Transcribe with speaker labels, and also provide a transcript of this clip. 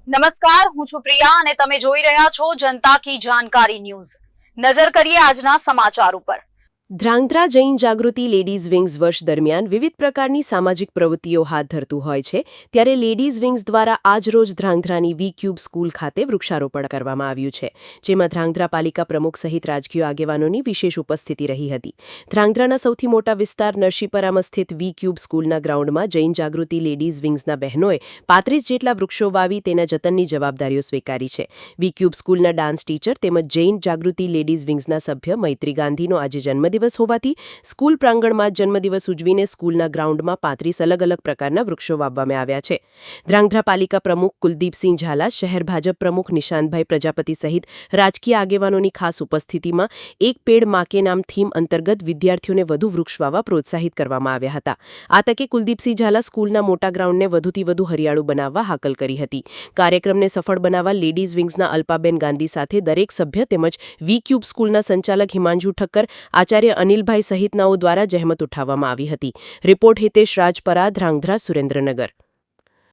Speaker 1: નમસ્કાર, હું છું પ્રિયા અને તમે જોઈ રહ્યા છો જનતા કી જાણકારી ન્યૂઝ। નજર કરીએ આજના સમાચાર ઉપર।
Speaker 2: ધ્રાંગધ્રા જૈન જાગૃતિ લેડીઝ વિંગ્સ વર્ષ દરમિયાન વિવિધ પ્રકારની સામાજિક પ્રવૃત્તિઓ હાથ ધરતું હોય છે, ત્યારે લેડીઝ વિંગ્સ દ્વારા આજરોજ ધ્રાંગધ્રાની વી ક્યુબ સ્કૂલ ખાતે વૃક્ષારોપણ કરવામાં આવ્યું છે, જેમાં ધ્રાંગધ્રા પાલિકા પ્રમુખ સહિત રાજકીય આગેવાનોની વિશેષ ઉપસ્થિતિ રહી હતી। ધ્રાંગધ્રાના સૌથી મોટા વિસ્તાર નરશીપરામાં સ્થિત વી ક્યુબ સ્કૂલના ગ્રાઉન્ડમાં જૈન જાગૃતિ લેડીઝ વિંગ્સના બહેનોએ 35 જેટલા વૃક્ષો વાવી તેના જતનની જવાબદારીઓ સ્વીકારી છે। વી ક્યુબ સ્કૂલના ડાન્સ ટીચર તેમજ જૈન જાગૃતિ લેડીઝ વિંગ્સના સભ્ય મૈત્રી ગાંધીનો આજે જન્મદિવસ હોવાથી સ્કૂલ પ્રાંગણમાં જન્મદિવસ ઉજવીને સ્કૂલના ગ્રાઉન્ડમાં 35 અલગ અલગ પ્રકારના વૃક્ષો વાવવામાં આવ્યા છે। ધ્રાંગધ્રા પાલિકા પ્રમુખ કુલદીપસિંહ ઝાલા, શહેર ભાજપ પ્રમુખ નિશાંતભાઈ પ્રજાપતિ સહિત રાજકીય આગેવાનોની ખાસ ઉપસ્થિતિમાં એક પેડ માં કે નામ થીમ અંતર્ગત વિદ્યાર્થીઓને વધુ વૃક્ષ વાવવા પ્રોત્સાહિત કરવામાં આવ્યા હતા। આ તકે કુલદીપસિંહ ઝાલા સ્કૂલના મોટા ગ્રાઉન્ડને વધુથી વધુ હરિયાળું બનાવવા હાકલ કરી હતી। કાર્યક્રમને સફળ બનાવવા લેડીઝ વિંગ્સના અલ્પાબેન ગાંધી સાથે દરેક સભ્ય તેમજ વી ક્યુબ સ્કૂલના સંચાલક હિમાંજુ ઠક્કર, આચાર્ય અનિલભાઈ સહિતનાઓ દ્વારા જહેમત ઉઠાવવામાં આવી હતી। રિપોર્ટ હિતેશ રાજપરા, ધ્રાંગધ્રા, સુરેન્દ્રનગર।